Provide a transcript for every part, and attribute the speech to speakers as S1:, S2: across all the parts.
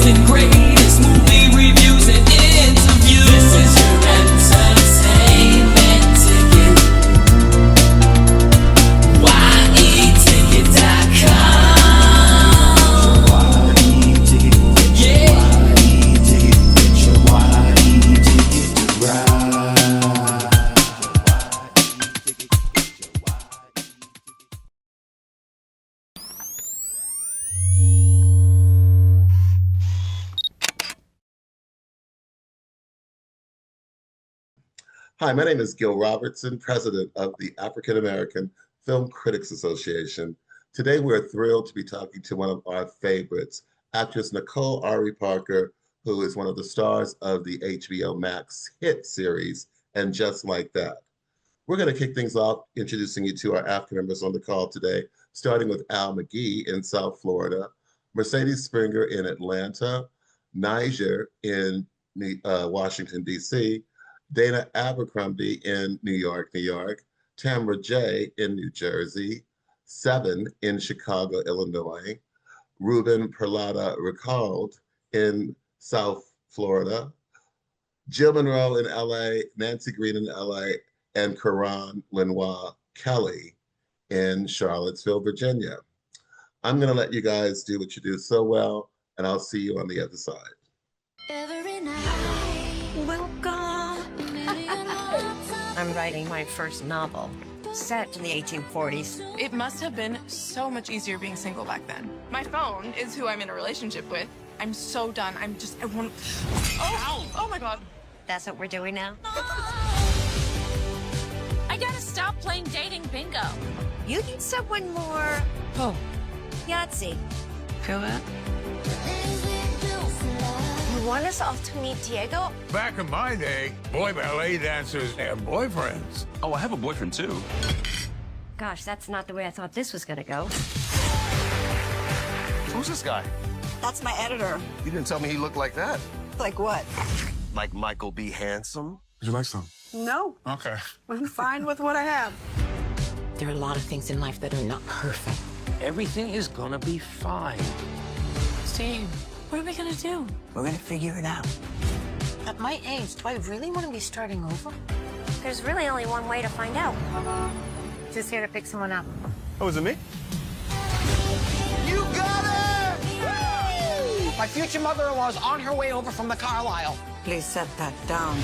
S1: the greatest movie reviews and interviews. This is your entertainment ticket. YEticket.com. Yeah. Get your YEticket
S2: Hi, my name is Gil Robertson, president of the African American Film Critics Association. Today, we're thrilled to be talking to one of our favorites, actress Nicole Ari Parker, who is one of the stars of the HBO Max hit series, And Just Like That. We're going to kick things off introducing you to our African members on the call today, starting with Al McGee in South Florida, Mercedes Springer in Atlanta, Niger in Washington, D.C., Dana Abercrombie in New York, New York, Tamra J. in New Jersey, Seven in Chicago, Illinois, Ruben Perlada Recalled in South Florida, Jill Monroe in LA, Nancy Green in LA, and Karan Lenoir Kelly in Charlottesville, Virginia. I'm going to let you guys do what you do so well, and I'll see you on the other side.
S3: Every night, welcome.
S4: I'm writing my first novel, set in the 1840s.
S5: It must have been so much easier being single back then. My phone is who I'm in a relationship with. I'm so done. I want... Oh my God.
S4: That's what we're doing now?
S3: I gotta stop playing dating bingo.
S4: You need someone more...
S3: Oh.
S4: Yahtzee.
S3: Feel that?
S4: You want us all to meet Diego?
S6: Back in my day, boy ballet dancers had boyfriends.
S7: Oh, I have a boyfriend too.
S4: Gosh, that's not the way I thought this was gonna go.
S7: Who's this guy?
S8: That's my editor.
S7: You didn't tell me he looked like that.
S8: Like what?
S7: Like Michael B. Handsome?
S6: Would you like some?
S8: No.
S6: Okay.
S8: I'm fine with what I have.
S9: There are a lot of things in life that are not perfect.
S10: Everything is gonna be fine.
S3: Steve, what are we gonna do?
S9: We're gonna figure it out.
S4: At my age, do I really want to be starting over? There's really only one way to find out. Just here to pick someone up.
S7: Oh, is it me?
S10: You got it! My future mother-in-law is on her way over from the Carlisle.
S8: Please set that down.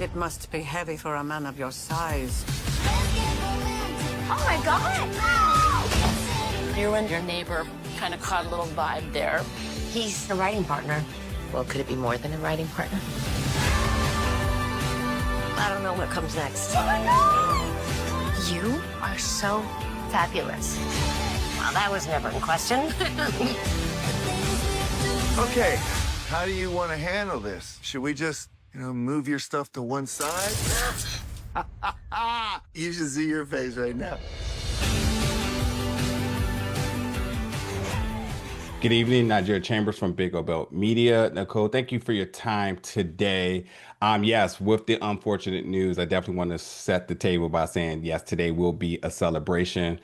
S8: It must be heavy for a man of your size.
S4: Oh my God!
S9: You and your neighbor kind of caught a little vibe there.
S4: He's a writing partner.
S9: Well, could it be more than a writing partner?
S4: I don't know what comes next. You are so fabulous. Well, that was never in question.
S6: Okay, how do you want to handle this? Should we just, move your stuff to one side? You should see your face right now.
S11: Good evening, Nigeria Chambers from Big O Belt Media. Nicole, thank you for your time today. Yes, with the unfortunate news, I definitely want to set the table by saying, yes, today will be a celebration.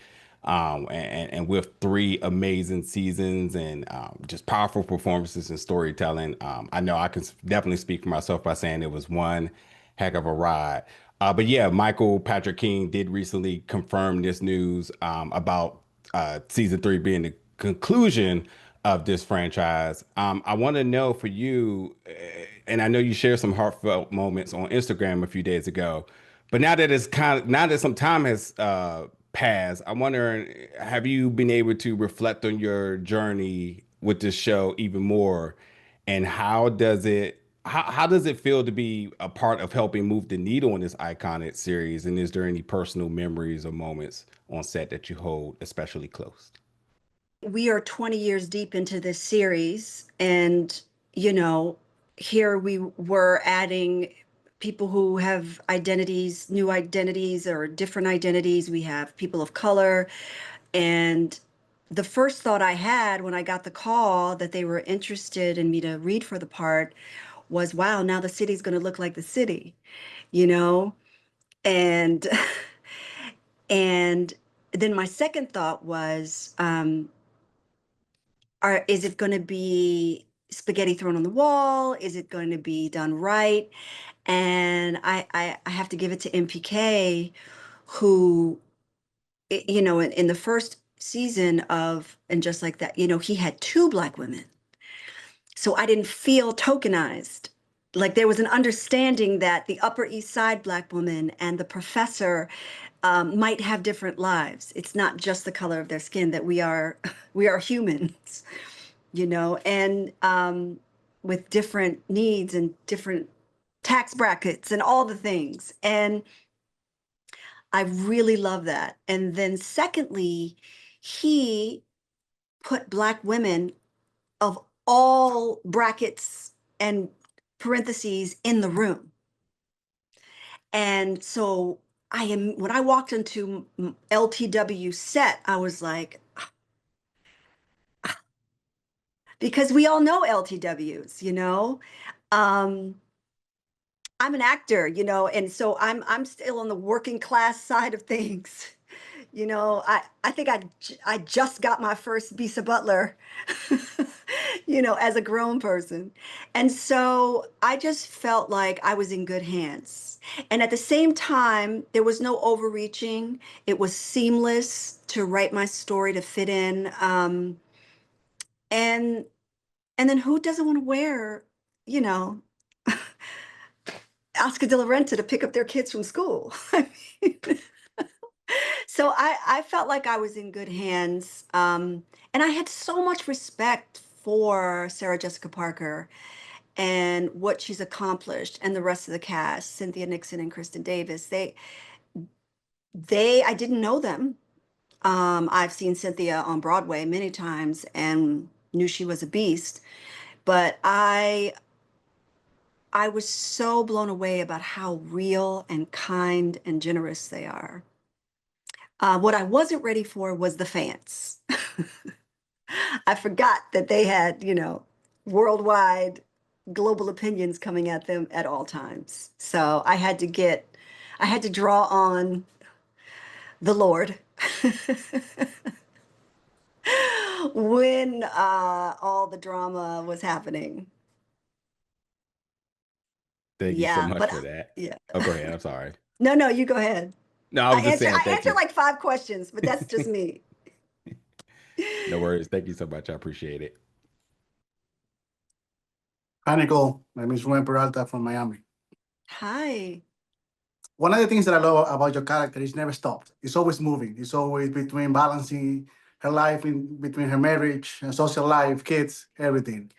S11: And with 3 amazing seasons and just powerful performances and storytelling, I know I can definitely speak for myself by saying it was one heck of a ride. But yeah, Michael Patrick King did recently confirm this news about season 3 being the conclusion of this franchise. I want to know for you, and I know you shared some heartfelt moments on Instagram a few days ago, but now that some time has passed, I'm wondering, have you been able to reflect on your journey with this show even more, and how does it feel to be a part of helping move the needle in this iconic series? And is there any personal memories or moments on set that you hold especially close?
S12: We are 20 years deep into this series, and here we were adding people who have identities, new identities or different identities. We have people of color. And the first thought I had when I got the call that they were interested in me to read for the part was, wow, now the city's going to look like the city, and and then my second thought was, is it going to be spaghetti thrown on the wall? Is it going to be done right? And I have to give it to MPK, who, you know, in the first season of And Just Like That, you know, he had 2 Black women. So I didn't feel tokenized. Like there was an understanding that the Upper East Side Black woman and the professor might have different lives. It's not just the color of their skin, that we are we are humans, you know, and with different needs and different tax brackets and all the things. And I really love that. And then secondly, he put Black women of all brackets and parentheses in the room. And so when I walked into LTW set, I was like, because we all know LTWs, you know. Um, I'm an actor, you know, and so I'm still on the working class side of things. You know, I think I just got my first Bisa Butler, you know, as a grown person. And so I just felt like I was in good hands. And at the same time, there was no overreaching. It was seamless to write my story to fit in. And then who doesn't want to wear, you know, Oscar de la Renta to pick up their kids from school? I mean, so I felt like I was in good hands. And I had so much respect for Sarah Jessica Parker and what she's accomplished, and the rest of the cast, Cynthia Nixon and Kristin Davis. I didn't know them. I've seen Cynthia on Broadway many times and knew she was a beast, but I was so blown away about how real and kind and generous they are. What I wasn't ready for was the fans. I forgot that they had, you know, worldwide global opinions coming at them at all times. So I had to draw on the Lord when all the drama was happening.
S11: Thank you so much for that.
S12: Yeah.
S11: Oh, go ahead. I'm sorry.
S12: No, you go ahead.
S11: No, I was just saying
S12: I
S11: thank
S12: answered
S11: you.
S12: like 5 questions, but that's just me.
S11: No worries. Thank you so much. I appreciate it.
S13: Hi, Nicole. My name is Ruen Peralta from Miami.
S12: Hi.
S13: One of the things that I love about your character is never stopped. It's always moving. It's always between balancing her life between her marriage and social life, kids, everything.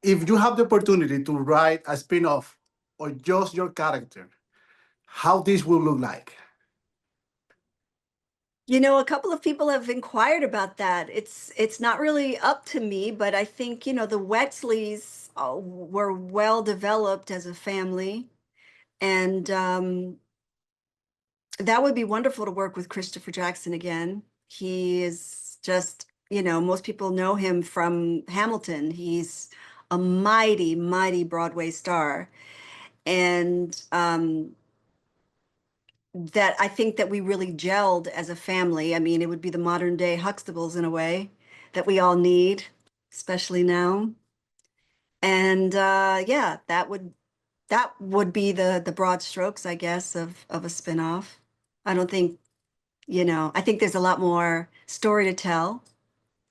S13: If you have the opportunity to write a spin-off or just your character, how this will look like?
S12: You know, a couple of people have inquired about that. It's not really up to me, but I think, you know, the Wexleys were well developed as a family, and that would be wonderful to work with Christopher Jackson again. He is just, you know, most people know him from Hamilton. He's a mighty, mighty Broadway star, and that I think that we really gelled as a family. I mean, it would be the modern day Huxtables in a way that we all need, especially now. And yeah, that would be the broad strokes, I guess, of a spinoff. I don't think, you know, I think there's a lot more story to tell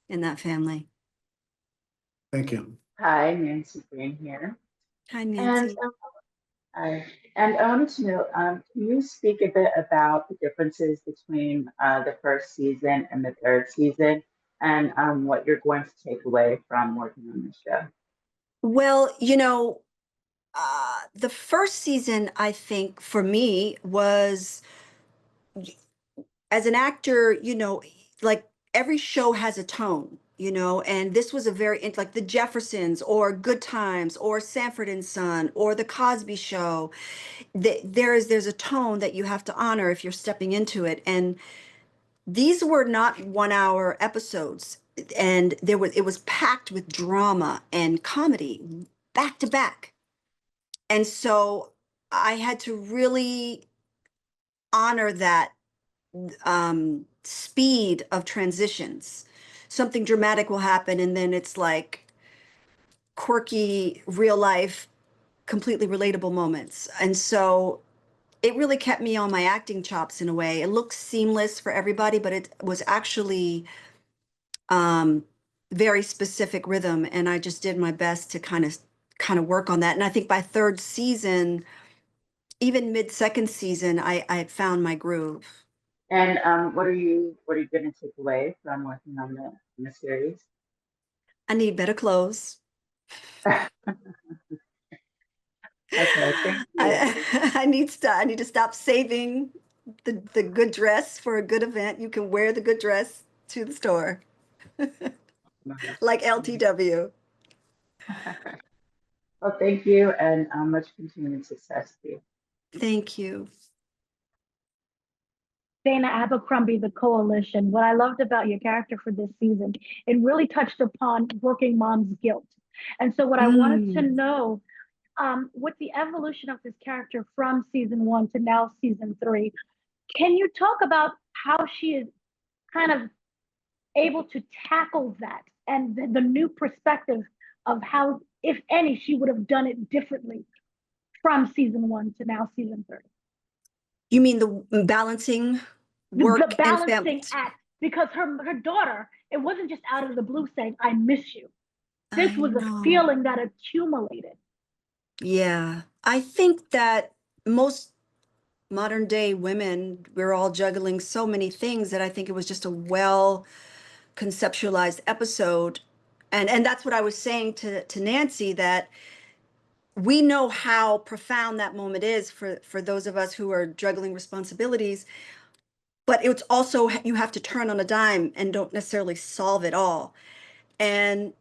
S12: in that family.
S13: Thank you.
S14: Hi, Nancy Green here.
S12: Hi, Nancy.
S14: Hi. And I wanted to know, can you speak a bit about the differences between the first season and the third season, and what you're going to take away from working on this show?
S12: Well, you know, the first season, I think, for me was, as an actor, you know, like every show has a tone, you know, and this was a like the Jeffersons or Good Times or Sanford and Son or the Cosby Show. There's a tone that you have to honor if you're stepping into it. And these were not 1-hour episodes, and it was packed with drama and comedy back to back. And so I had to really honor that speed of transitions. something dramatic will happen, and then it's like quirky, real life, completely relatable moments. And so it really kept me on my acting chops in a way. It looks seamless for everybody, but it was actually um, very specific rhythm, and I just did my best to kind of work on that. And I think by third season, even mid second season, I had found my groove.
S14: And what are you going to take away from working on the series?
S12: I need better clothes.
S14: Okay, thank you.
S12: I need to stop saving the good dress for a good event. You can wear the good dress to the store, like LTW.
S14: Well, thank you, and much continued success to you.
S12: Thank you.
S15: Dana Abercrombie, The Coalition. What I loved about your character for this season, it really touched upon working mom's guilt. And so what I wanted to know, with the evolution of this character from season 1 to now season 3, can you talk about how she is kind of able to tackle that and the new perspective of how, if any, she would have done it differently from season 1 to now season 3?
S12: You mean the balancing work
S15: The balancing
S12: and family?
S15: act, because her daughter, it wasn't just out of the blue saying, I miss you. This was a feeling that accumulated.
S12: Yeah, I think that most modern day women, we're all juggling so many things that I think it was just a well conceptualized episode. And that's what I was saying to Nancy, that we know how profound that moment is for those of us who are juggling responsibilities, but it's also, you have to turn on a dime and don't necessarily solve it all. And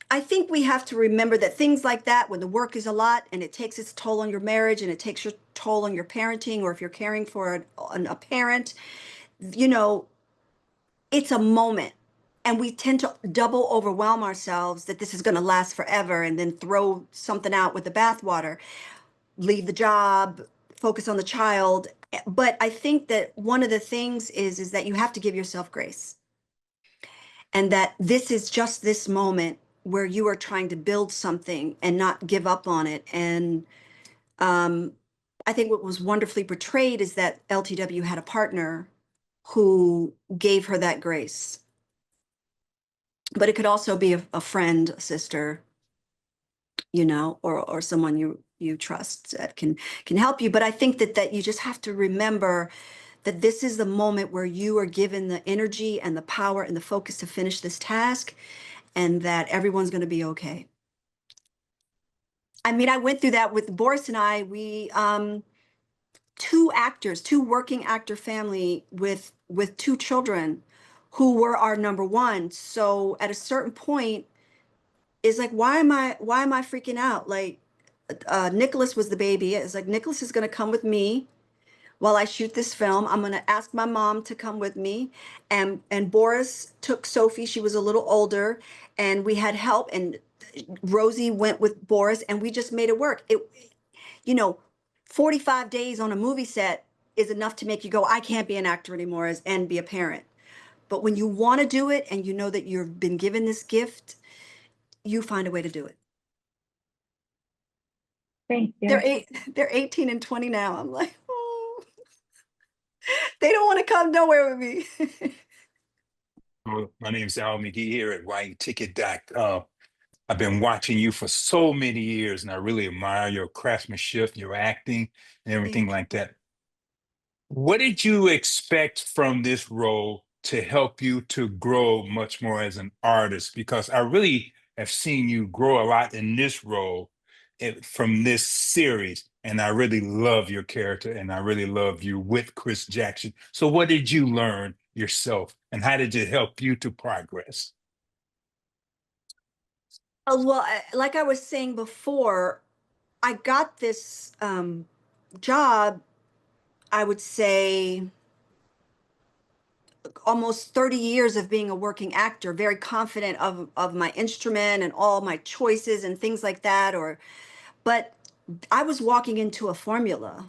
S12: I think we have to remember that things like that, when the work is a lot and it takes its toll on your marriage and it takes your toll on your parenting, or if you're caring for a parent, you know, it's a moment. And we tend to double overwhelm ourselves that this is going to last forever, and then throw something out with the bathwater, leave the job, focus on the child. But I think that one of the things is that you have to give yourself grace, and that this is just this moment where you are trying to build something and not give up on it. And I think what was wonderfully portrayed is that LTW had a partner who gave her that grace. But it could also be a friend, a sister, you know, or someone you trust that can help you. But I think that you just have to remember that this is the moment where you are given the energy and the power and the focus to finish this task, and that everyone's going to be okay. I mean, I went through that with Boris and I. We two working actor family with 2 children who were our number one. So at a certain point, it's like, why am I freaking out? Like, Nicholas was the baby. It's like, Nicholas is going to come with me while I shoot this film. I'm going to ask my mom to come with me. And Boris took Sophie. She was a little older, and we had help. And Rosie went with Boris, and we just made it work. You know, 45 days on a movie set is enough to make you go, I can't be an actor anymore and be a parent. But when you want to do it and you know that you've been given this gift, you find a way to do it.
S15: Thank you.
S12: They're 18 and 20 now. I'm like, oh, they don't want to come nowhere with me.
S16: Well, my name is Al McGee here at WritingTicket.com. I've been watching you for so many years, and I really admire your craftsmanship, your acting, and everything like that. What did you expect from this role to help you to grow much more as an artist? Because I really have seen you grow a lot in this role from this series, and I really love your character, and I really love you with Chris Jackson. So what did you learn yourself, and how did it help you to progress?
S12: Well, like I was saying before, I got this job, I would say, almost 30 years of being a working actor, very confident of my instrument and all my choices and things like that. But I was walking into a formula,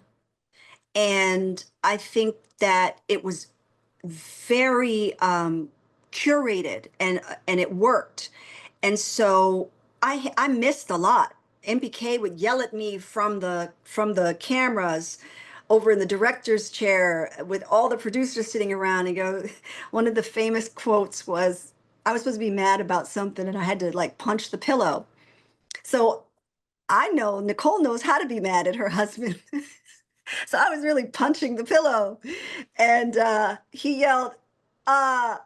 S12: and I think that it was very curated and it worked. And so I missed a lot. MBK would yell at me from the cameras over in the director's chair with all the producers sitting around and go, one of the famous quotes was, I was supposed to be mad about something and I had to like punch the pillow. So I know Nicole knows how to be mad at her husband. So I was really punching the pillow. And he yelled, a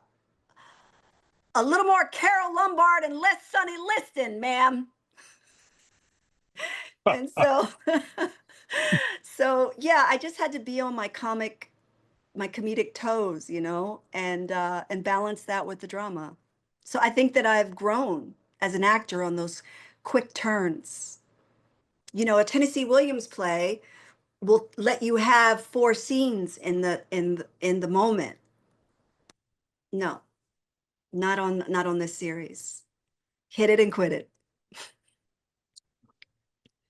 S12: little more Carol Lombard and less Sonny Liston, ma'am. And so, so yeah, I just had to be on my comedic toes, you know, and balance that with the drama. So I think that I've grown as an actor on those quick turns. You know, a Tennessee Williams play will let you have 4 scenes in the moment. No, not on this series. Hit it and quit it.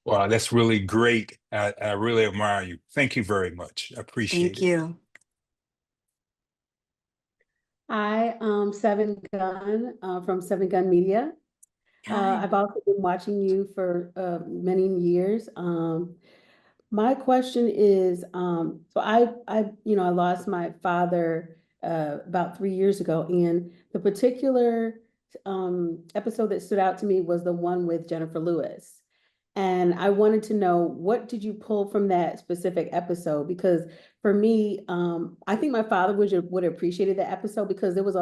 S16: Wow, that's really great. I really admire you. Thank you very much. I appreciate
S12: Thank
S16: it.
S12: you.
S17: Hi, Seven Gun from Seven Gun Media. I've also been watching you for many years. My question is, so I lost my father about 3 years ago, and the particular episode that stood out to me was the one with Jennifer Lewis. And I wanted to know, what did you pull from that specific episode? Because for me, I think my father would have appreciated the episode because there was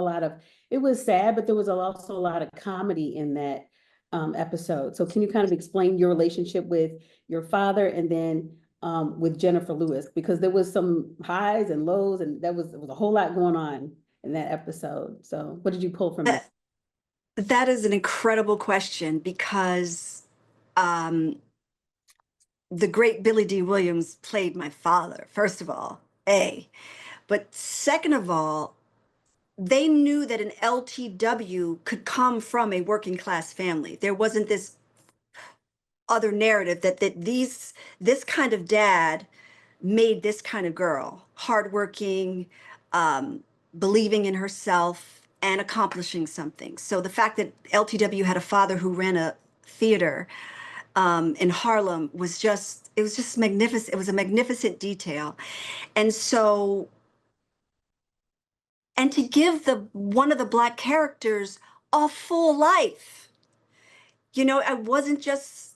S17: it was sad, but there was also a lot of comedy in that episode. So can you kind of explain your relationship with your father and then with Jennifer Lewis? Because there was some highs and lows, and there was a whole lot going on in that episode. So what did you pull from it?
S12: That is an incredible question because the great Billy D. Williams played my father, first of all, but second of all, they knew that an LTW could come from a working class family. There wasn't this other narrative that this kind of dad made this kind of girl, hardworking, believing in herself and accomplishing something. So the fact that LTW had a father who ran a theater in Harlem was just magnificent. It was a magnificent detail. And so, and to give one of the Black characters a full life, you know, I wasn't just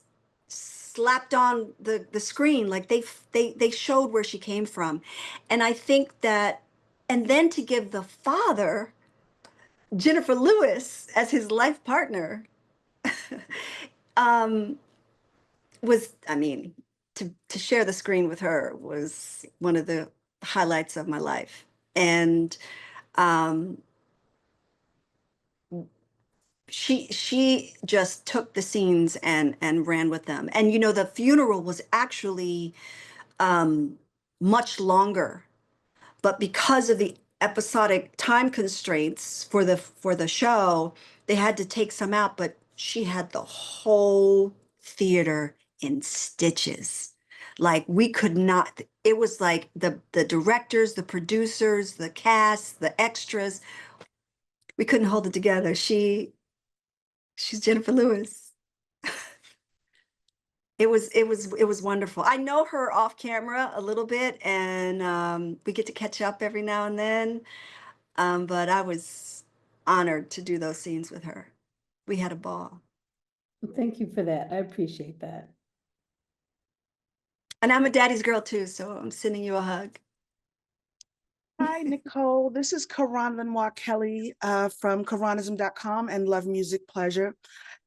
S12: slapped on the screen. Like they showed where she came from. And I think that, and then to give the father Jennifer Lewis as his life partner, was, I mean, to share the screen with her was one of the highlights of my life. And she just took the scenes and ran with them. And you know, the funeral was actually much longer, but because of the episodic time constraints for the show, they had to take some out, but she had the whole theater in stitches. Like we could not, it was like the directors, the producers, the cast, the extras, we couldn't hold it together. She's Jennifer Lewis. It was wonderful. I know her off camera a little bit, and we get to catch up every now and then. But I was honored to do those scenes with her. We had a ball.
S17: Thank you for that. I appreciate that.
S12: And I'm a daddy's girl too, so I'm sending you a hug.
S18: Hi, Nicole. This is Karan Lenoir Kelly from Karanism.com and Love Music Pleasure.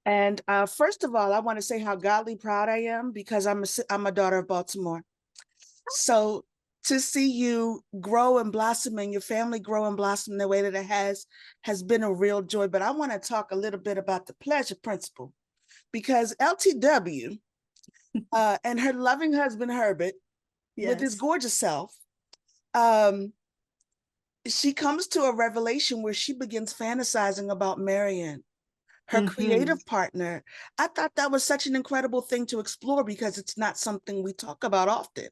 S18: And first of all, I want to say how godly proud I am because I'm a daughter of Baltimore. So to see you grow and blossom and your family grow and blossom the way that it has been a real joy. But I want to talk a little bit about the pleasure principle because LTW and her loving husband, Herbert, with his gorgeous self, she comes to a revelation where she begins fantasizing about Marion, her creative partner. I thought that was such an incredible thing to explore because it's not something we talk about often.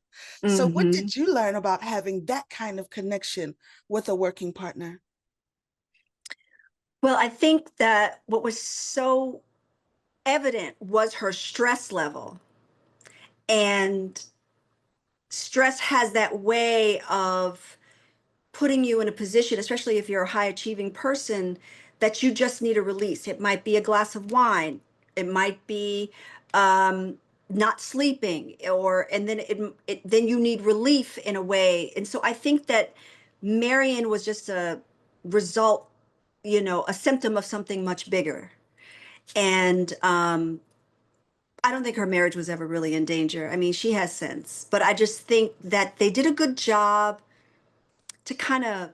S18: So what did you learn about having that kind of connection with a working partner?
S12: Well, I think that what was so evident was her stress level. And stress has that way of putting you in a position, especially if you're a high achieving person, that you just need a release. It might be a glass of wine. It might be not sleeping, and then then you need relief in a way. And so I think that Marion was just a result, a symptom of something much bigger. And I don't think her marriage was ever really in danger. I mean, she has sense, but I just think that they did a good job to kind of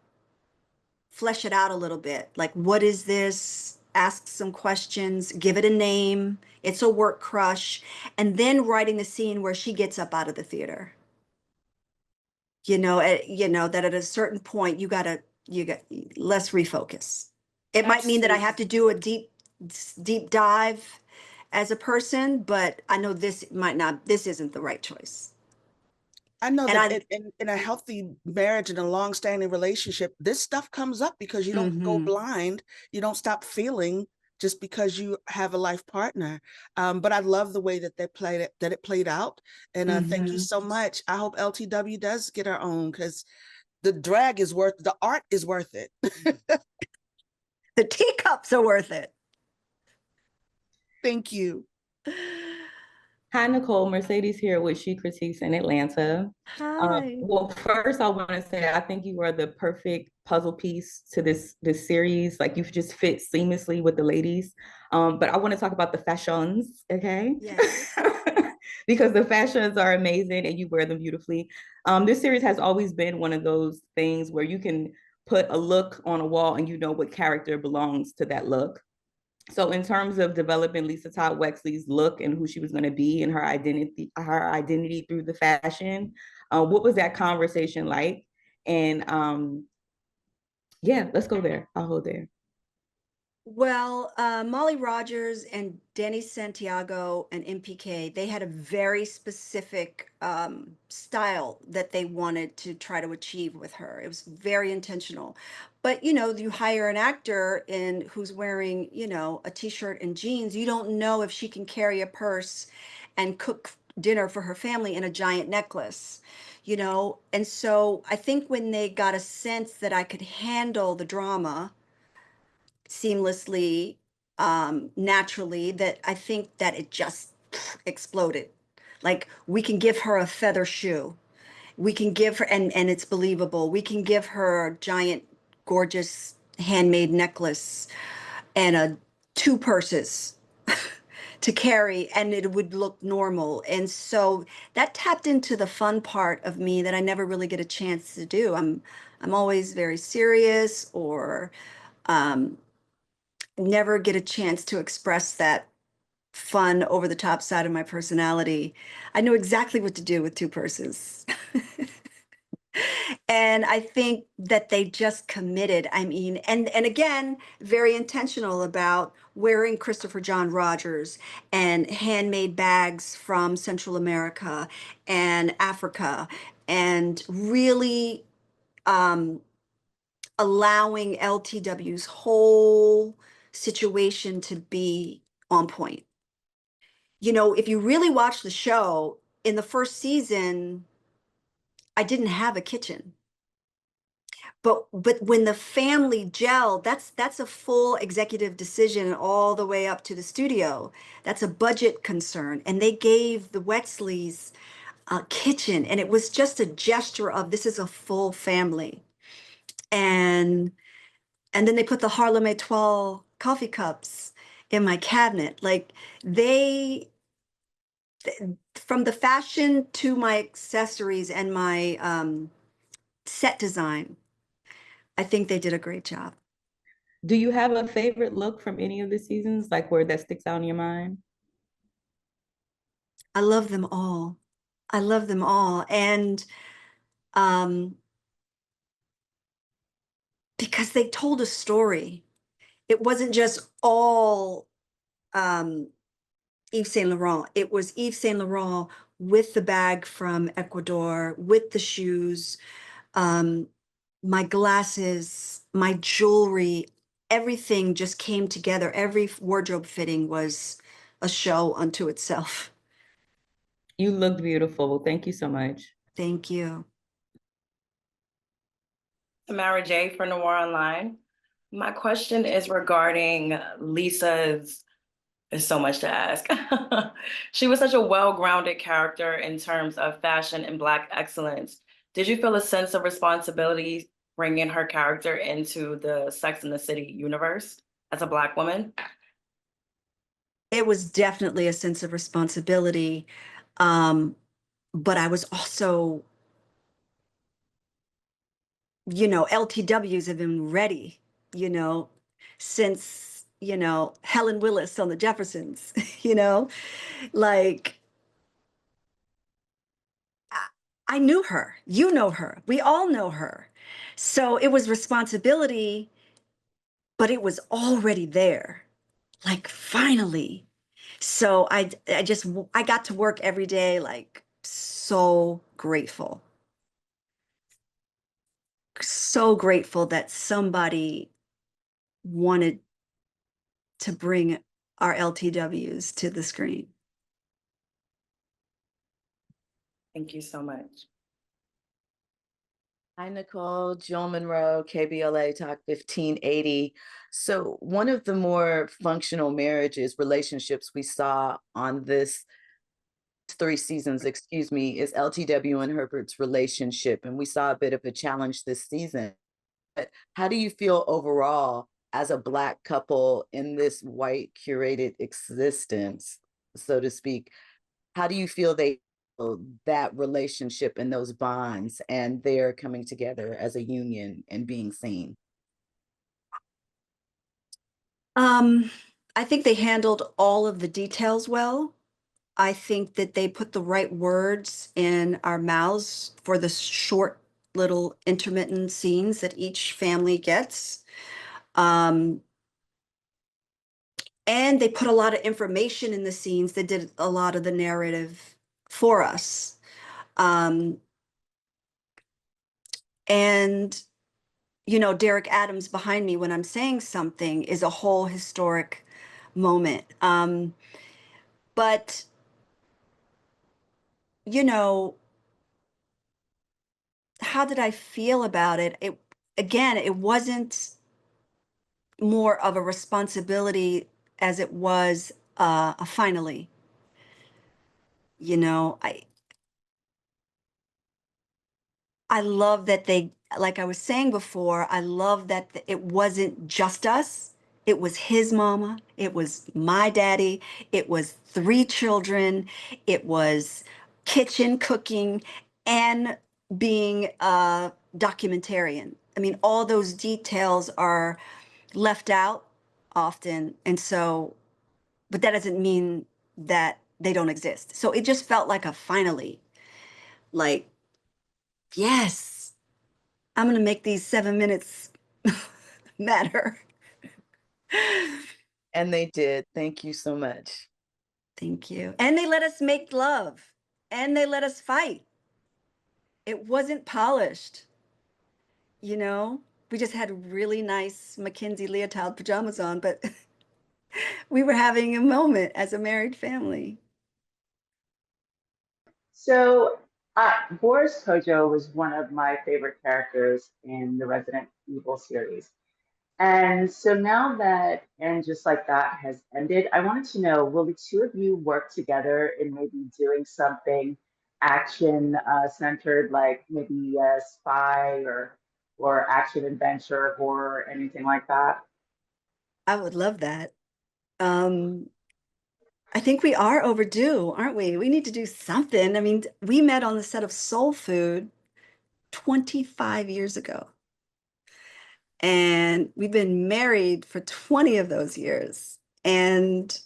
S12: flesh it out a little bit. Like, what is this? Ask some questions, give it a name. It's a work crush. And then writing the scene where she gets up out of the theater. That at a certain point you got let's refocus. It might mean that I have to do a deep dive as a person, but I know this isn't the right choice.
S18: I know that in a healthy marriage and a long-standing relationship, this stuff comes up because you don't go blind. You don't stop feeling just because you have a life partner. But I love the way that it played out. And thank you so much. I hope LTW does get her own, because the art is worth it.
S12: The teacups are worth it.
S18: Thank you.
S19: Hi, Nicole. Mercedes here with She Critiques in Atlanta.
S12: Hi.
S19: Well, first I want to say I think you are the perfect puzzle piece to this series. Like, you just fit seamlessly with the ladies. But I want to talk about the fashions, okay?
S12: Yes.
S19: Because the fashions are amazing and you wear them beautifully. This series has always been one of those things where you can put a look on a wall and you know what character belongs to that look. So in terms of developing Lisa Todd Wexley's look and who she was going to be and her identity through the fashion, what was that conversation like? And yeah, let's go there. I'll hold there.
S12: Well, Molly Rogers and Danny Santiago and MPK, they had a very specific style that they wanted to try to achieve with her. It was very intentional. But, you hire an actor who's wearing, a t-shirt and jeans. You don't know if she can carry a purse and cook dinner for her family in a giant necklace, And so I think when they got a sense that I could handle the drama seamlessly, naturally, that I think that it just exploded. Like, we can give her a feather shoe. We can give her, and it's believable. We can give her a giant, gorgeous handmade necklace and two purses to carry, and it would look normal. And so that tapped into the fun part of me that I never really get a chance to do. I'm always very serious, or never get a chance to express that fun, over the top side of my personality. I know exactly what to do with two purses. And I think that they just committed. I mean, and again, very intentional about wearing Christopher John Rogers and handmade bags from Central America and Africa, and really allowing LTW's whole situation to be on point. If you really watch the show, in the first season, I didn't have a kitchen. But when the family gelled, that's a full executive decision all the way up to the studio. That's a budget concern. And they gave the Wexleys a kitchen, and it was just a gesture of, this is a full family. And then they put the Harlem Étoile coffee cups in my cabinet. Like, from the fashion to my accessories and my set design, I think they did a great job.
S19: Do you have a favorite look from any of the seasons, like where that sticks out in your mind?
S12: I love them all. I love them all. And because they told a story. It wasn't just all Yves Saint Laurent. It was Yves Saint Laurent with the bag from Ecuador, with the shoes, my glasses, my jewelry, everything just came together. Every wardrobe fitting was a show unto itself.
S19: You looked beautiful. Thank you so much.
S12: Thank you.
S9: Tamara J. for Noir Online. My question is regarding Lisa's. There's so much to ask. She was such a well-grounded character in terms of fashion and Black excellence. Did you feel a sense of responsibility bringing her character into the Sex and the City universe as a Black woman?
S12: It was definitely a sense of responsibility. But I was also, LTWs have been ready, since, Helen Willis on the Jeffersons, like I knew her, you know her, we all know her. So it was responsibility, but it was already there, like finally. So I got to work every day, like so grateful. So grateful that somebody wanted to bring our LTWs to the screen.
S9: Thank you so much.
S20: Hi, Nicole, Jill Monroe, KBLA Talk 1580. So one of the more functional relationships we saw on this 3 seasons, is LTW and Herbert's relationship. And we saw a bit of a challenge this season. But how do you feel overall as a Black couple in this white curated existence, so to speak? How do you feel that relationship and those bonds and their coming together as a union and being seen?
S12: I think they handled all of the details well. I think that they put the right words in our mouths for the short little intermittent scenes that each family gets. And they put a lot of information in the scenes that did a lot of the narrative for us. And, Derek Adams behind me when I'm saying something is a whole historic moment. But, how did I feel about it? It wasn't more of a responsibility as it was a finally. I love that like I was saying before, I love that it wasn't just us. It was his mama. It was my daddy. It was 3 children. It was kitchen cooking and being a documentarian. I mean, all those details are left out often. And so, but that doesn't mean that they don't exist. So it just felt like a finally, like, yes, I'm going to make these 7 minutes matter.
S20: And they did. Thank you so much.
S12: Thank you. And they let us make love and they let us fight. It wasn't polished. We just had really nice Mackenzie Leotard pajamas on, but we were having a moment as a married family.
S14: So Boris Kojo was one of my favorite characters in the Resident Evil series. And so now that And Just Like That has ended, I wanted to know, will the 2 of you work together in maybe doing something action centered, like maybe a spy or action adventure or anything like that?
S12: I would love that. I think we are overdue, aren't we? We need to do something. I mean, we met on the set of Soul Food 25 years ago. And we've been married for 20 of those years. And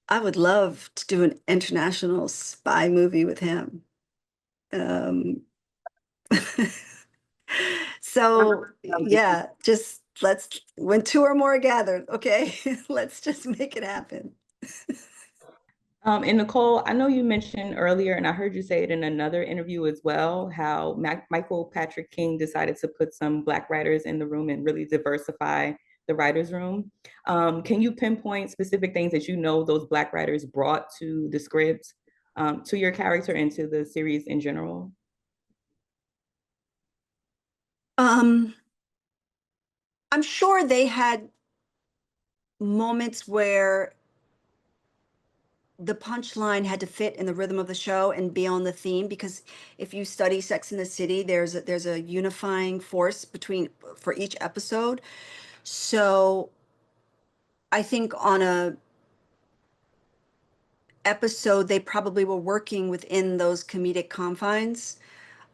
S12: I would love to do an international spy movie with him. So yeah, just when 2 or more are gathered, okay, let's just make it happen.
S19: And Nicole, I know you mentioned earlier, and I heard you say it in another interview as well, how Michael Patrick King decided to put some Black writers in the room and really diversify the writers' room. Can you pinpoint specific things that you know those Black writers brought to the script, to your character and to the series in general?
S12: I'm sure they had moments where the punchline had to fit in the rhythm of the show and be on the theme, because if you study Sex and the City, there's a unifying force for each episode. So I think on a episode they probably were working within those comedic confines,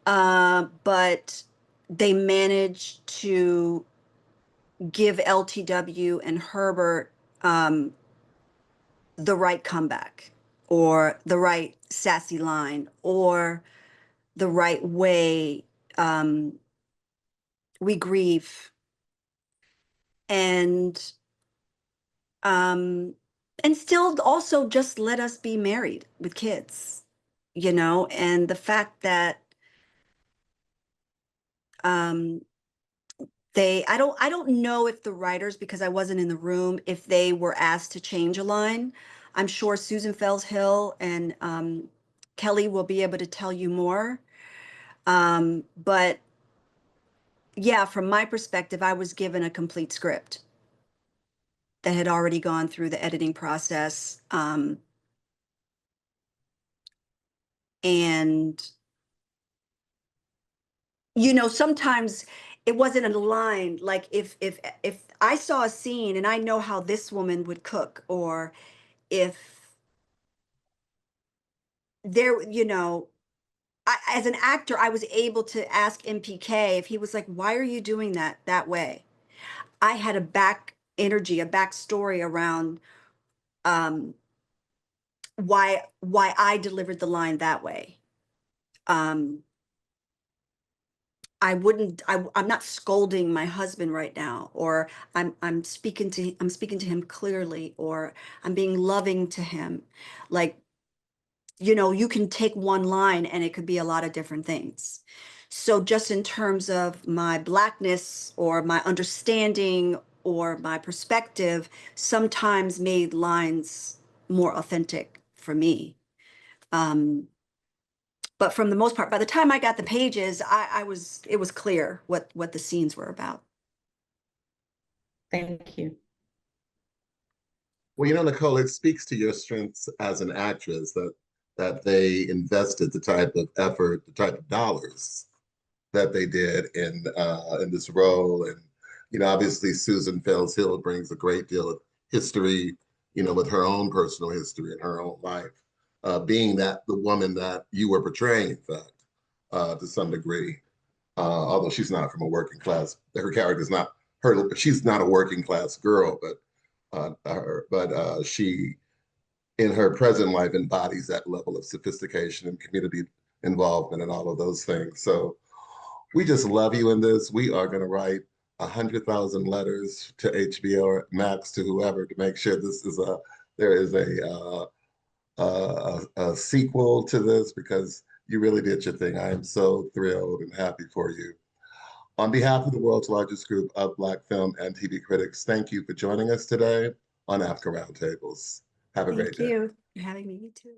S12: but they managed to give LTW and Herbert the right comeback, or the right sassy line, or the right way we grieve, and still also just let us be married with kids, and the fact that I don't know if the writers, because I wasn't in the room, if they were asked to change a line. I'm sure Susan Fels Hill and Kelly will be able to tell you more. But yeah, from my perspective, I was given a complete script that had already gone through the editing process. And sometimes it wasn't a line. Like if I saw a scene and I know how this woman would cook, or if there, as an actor, I was able to ask MPK if he was like, why are you doing that way? I had a back energy, a backstory around why I delivered the line that way. I'm not scolding my husband right now, or I'm speaking to him clearly, or I'm being loving to him. Like, you can take one line and it could be a lot of different things. So just in terms of my Blackness, or my understanding, or my perspective, sometimes made lines more authentic for me. But from the most part, by the time I got the pages, it was clear what the scenes were about.
S19: Thank you.
S2: Well, Nicole, it speaks to your strengths as an actress that they invested the type of effort, the type of dollars that they did in this role. And obviously Susan Fels Hill brings a great deal of history, with her own personal history and her own life, being that the woman that you were portraying, in fact, to some degree, although she's not from a working class. Her character is not her. She's not a working class girl, but she, in her present life, embodies that level of sophistication and community involvement and all of those things. So we just love you in this. We are going to write 100,000 letters to HBO Max, to whoever, to make sure there is a sequel to this, because you really did your thing. I am so thrilled and happy for you. On behalf of the world's largest group of Black film and TV critics, thank you for joining us today on AAFCA Roundtables. Have a great day.
S12: Thank you for having me. You too.